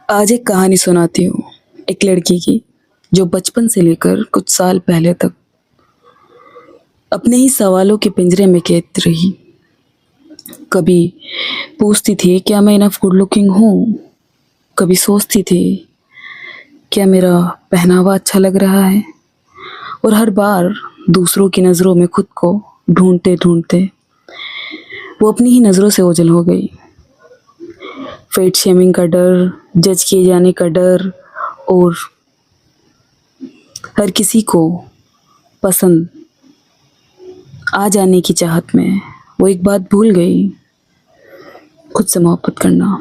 आज एक कहानी सुनाती हूँ, एक लड़की की जो बचपन से लेकर कुछ साल पहले तक अपने ही सवालों के पिंजरे में कैद रही। कभी पूछती थी क्या मैं इनफ गुड लुकिंग हूँ, कभी सोचती थी क्या मेरा पहनावा अच्छा लग रहा है, और हर बार दूसरों की नज़रों में खुद को ढूंढते ढूंढते वो अपनी ही नज़रों से ओझल हो गई। फेट शेमिंग का डर, जज किए जाने का डर और हर किसी को पसंद आ जाने की चाहत में वो एक बात भूल गई, खुद से मोहब्बत करना।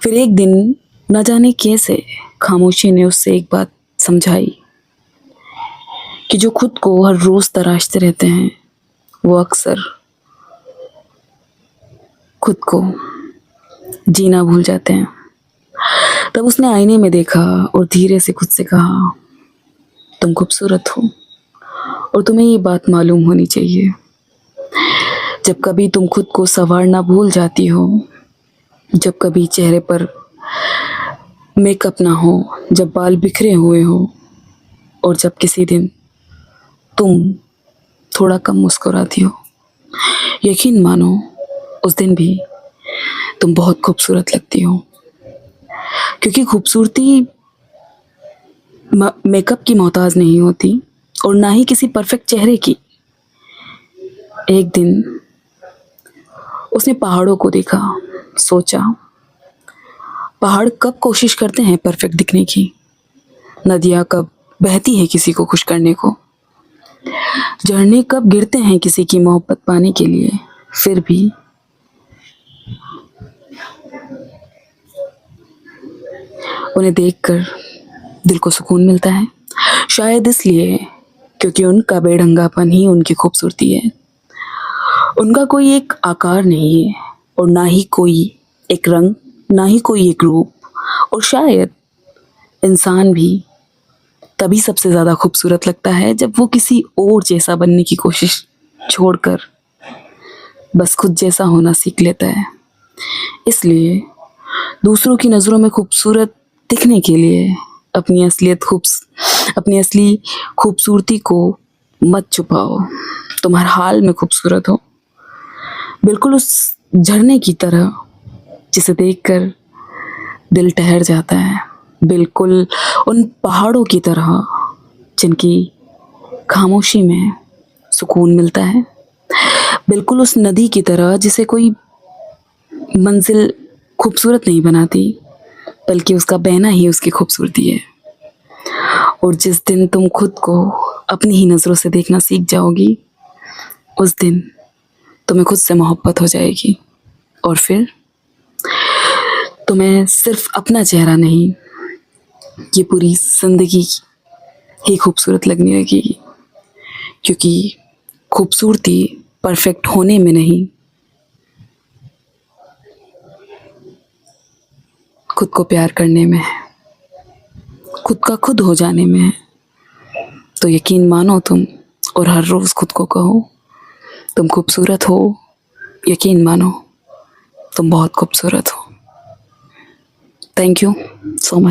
फिर एक दिन न जाने कैसे खामोशी ने उससे एक बात समझाई कि जो खुद को हर रोज तराशते रहते हैं वो अक्सर खुद को जीना भूल जाते हैं। तब उसने आईने में देखा और धीरे से खुद से कहा, तुम खूबसूरत हो और तुम्हें ये बात मालूम होनी चाहिए। जब कभी तुम खुद को संवारना भूल जाती हो, जब कभी चेहरे पर मेकअप ना हो, जब बाल बिखरे हुए हो और जब किसी दिन तुम थोड़ा कम मुस्कुराती हो, यकीन मानो उस दिन भी तुम बहुत खूबसूरत लगती हो। क्योंकि खूबसूरती मेकअप की मोहताज नहीं होती और ना ही किसी परफेक्ट चेहरे की। एक दिन उसने पहाड़ों को देखा, सोचा पहाड़ कब कोशिश करते हैं परफेक्ट दिखने की, नदियाँ कब बहती हैं किसी को खुश करने को, झरने कब गिरते हैं किसी की मोहब्बत पाने के लिए। फिर भी उन्हें देखकर दिल को सुकून मिलता है, शायद इसलिए क्योंकि उनका बेढंगापन ही उनकी खूबसूरती है। उनका कोई एक आकार नहीं है और ना ही कोई एक रंग, ना ही कोई एक रूप, और शायद इंसान भी तभी सबसे ज़्यादा खूबसूरत लगता है जब वो किसी और जैसा बनने की कोशिश छोड़कर बस खुद जैसा होना सीख लेता है। इसलिए दूसरों की नज़रों में खूबसूरत दिखने के लिए अपनी असली खूबसूरती को मत छुपाओ। तुम हर हाल में खूबसूरत हो, बिल्कुल उस झरने की तरह जिसे देखकर दिल ठहर जाता है, बिल्कुल उन पहाड़ों की तरह जिनकी खामोशी में सुकून मिलता है, बिल्कुल उस नदी की तरह जिसे कोई मंजिल खूबसूरत नहीं बनाती बल्कि उसका बहना ही उसकी खूबसूरती है। और जिस दिन तुम खुद को अपनी ही नज़रों से देखना सीख जाओगी, उस दिन तुम्हें खुद से मोहब्बत हो जाएगी और फिर तुम्हें सिर्फ अपना चेहरा नहीं, ये पूरी जिंदगी ही खूबसूरत लगने लगेगी। क्योंकि खूबसूरती परफेक्ट होने में नहीं, खुद को प्यार करने में है, खुद का खुद हो जाने में है। तो यकीन मानो तुम और हर रोज़ खुद को कहो तुम खूबसूरत हो। यकीन मानो तुम बहुत खूबसूरत हो। Thank you so much.